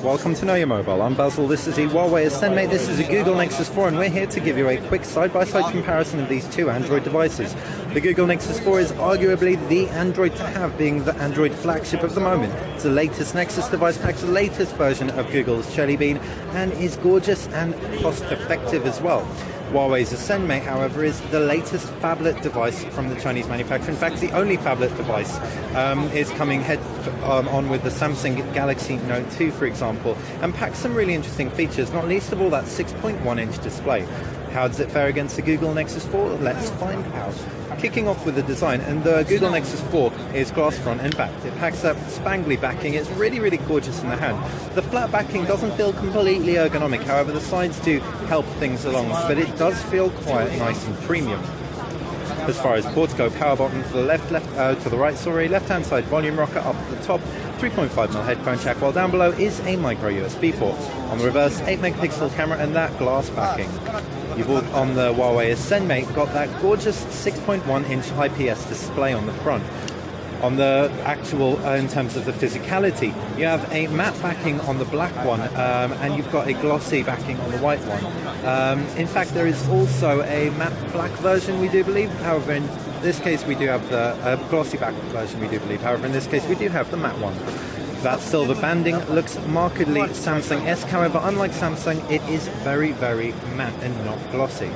Welcome to Know Your Mobile. I'm Basil. This is a Huawei Ascend, This is a Google Nexus 4, and we're here to give you a quick side-by-side comparison of these two Android devices. The Google Nexus 4 is arguably the Android to have, being the Android flagship of the moment. It's the latest Nexus device, packs the latest version of Google's Jelly Bean, and is gorgeous and cost-effective as well. Huawei's Ascend, however, is the latest phablet device from the Chinese manufacturer. In fact, the only phablet device is coming head-on with the Samsung Galaxy Note 2, for example, and packs some really interesting features, not least of all that 6.1-inch display. How does it fare against the Google Nexus 4? Let's find out. Kicking off with the design, and the Google Nexus 4 is glass front and back. It packs up spangly backing. It's really, really gorgeous in the hand. The flat backing doesn't feel completely ergonomic, however the sides do help things along, but it does feel quite nice and premium. As far as ports go, power button to the left-hand side volume rocker up at the top, 3.5mm headphone jack, while down below is a micro USB port. On the reverse, 8-megapixel camera and that glass backing. You've all, on the Huawei Ascend, got that gorgeous 6.1-inch IPS display on the front. On the actual, in terms of the physicality, you have a matte backing on the black one, and you've got a glossy backing on the white one. In fact, there is also a matte black version, we do believe. However, in this case, we do have the glossy back version, we do believe. However, in this case, we do have the matte one. That silver banding looks markedly Samsung-esque. However, unlike Samsung, it is very, very matte and not glossy.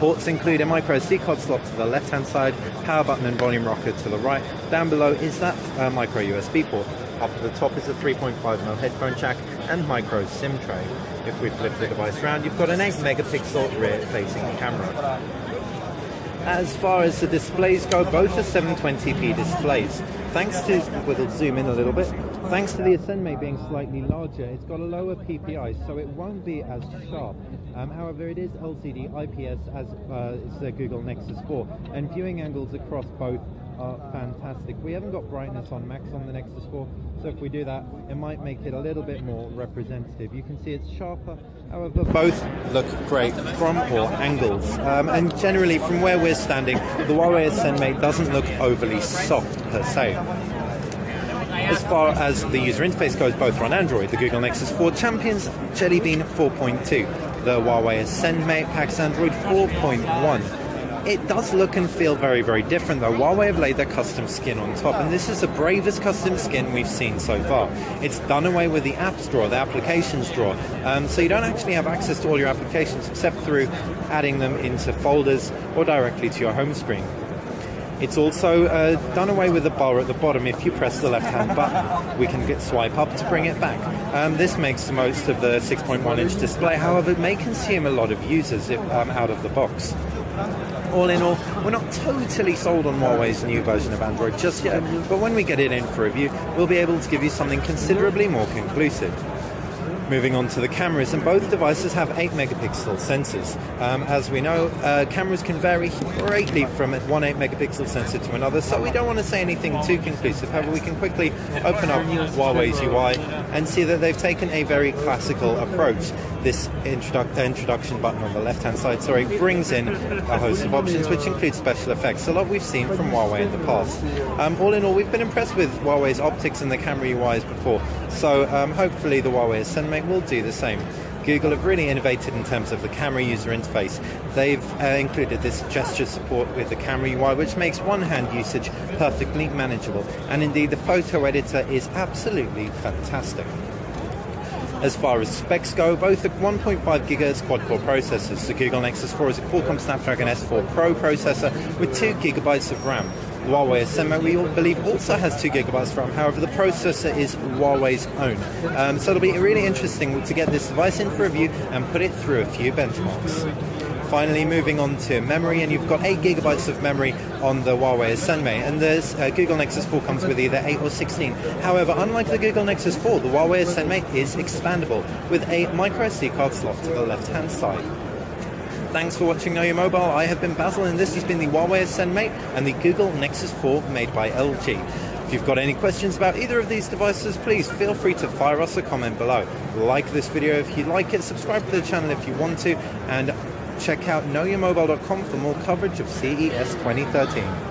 Ports include a micro SD card slot to the left-hand side, power button and volume rocker to the right. Down below is that micro USB port. Up at the top is a 3.5mm headphone jack and micro SIM tray. If we flip the device around, you've got an 8-megapixel rear-facing camera. As far as the displays go, both are 720p displays. Thanks to, we'll zoom in a little bit, thanks to the Ascend being slightly larger, it's got a lower PPI, so it won't be as sharp. However, it is LCD IPS as is the Google Nexus 4, and viewing angles across both are fantastic. We haven't got brightness on max on the Nexus 4, so if we do that, it might make it a little bit more representative. You can see it's sharper, however, both look great from all angles. And generally, from where we're standing, the Huawei Ascend doesn't look overly soft per se. As far as the user interface goes, both are on Android. The Google Nexus 4 champions Jelly Bean 4.2. The Huawei Ascend packs Android 4.1. It does look and feel very, very different though. Huawei have laid their custom skin on top, and this is the bravest custom skin we've seen so far. It's done away with the apps drawer, the applications drawer, so you don't actually have access to all your applications except through adding them into folders or directly to your home screen. It's also done away with the bar at the bottom. If you press the left-hand button, we can swipe up to bring it back. This makes the most of the 6.1-inch display. However, it may consume a lot of users out of the box. All in all, we're not totally sold on Huawei's new version of Android just yet, but when we get it in for review, we'll be able to give you something considerably more conclusive. Moving on to the cameras, and both devices have 8-megapixel sensors. As we know, cameras can vary greatly from one 8-megapixel sensor to another, so we don't want to say anything too conclusive. However, we can quickly open up Huawei's UI and see that they've taken a very classical approach. This introduction button on the left-hand side, brings in a host of options, which include special effects, a lot we've seen from Huawei in the past. All in all, we've been impressed with Huawei's optics and the camera UIs before, so hopefully the Huawei Ascend will do the same. Google have really innovated in terms of the camera user interface. They've included this gesture support with the camera UI, which makes one-hand usage perfectly manageable, and indeed the photo editor is absolutely fantastic. As far as specs go, both are 1.5 GHz quad-core processors. The Google Nexus 4 is a Qualcomm Snapdragon S4 Pro processor with 2 GB of RAM. The Huawei Ascend, we believe, also has 2 GB of RAM. However, the processor is Huawei's own. So it'll be really interesting to get this device in for review and put it through a few benchmarks. Finally, moving on to memory, and you've got 8 GB of memory on the Huawei Ascend, and the Google Nexus 4 comes with either 8 or 16. However, unlike the Google Nexus 4, the Huawei Ascend is expandable with a micro SD card slot to the left-hand side. Thanks for watching Know Your Mobile. I have been Basil, and this has been the Huawei Ascend and the Google Nexus 4 made by LG. If you've got any questions about either of these devices, please feel free to fire us a comment below. Like this video if you like it, subscribe to the channel if you want to, and check out knowyourmobile.com for more coverage of CES 2013.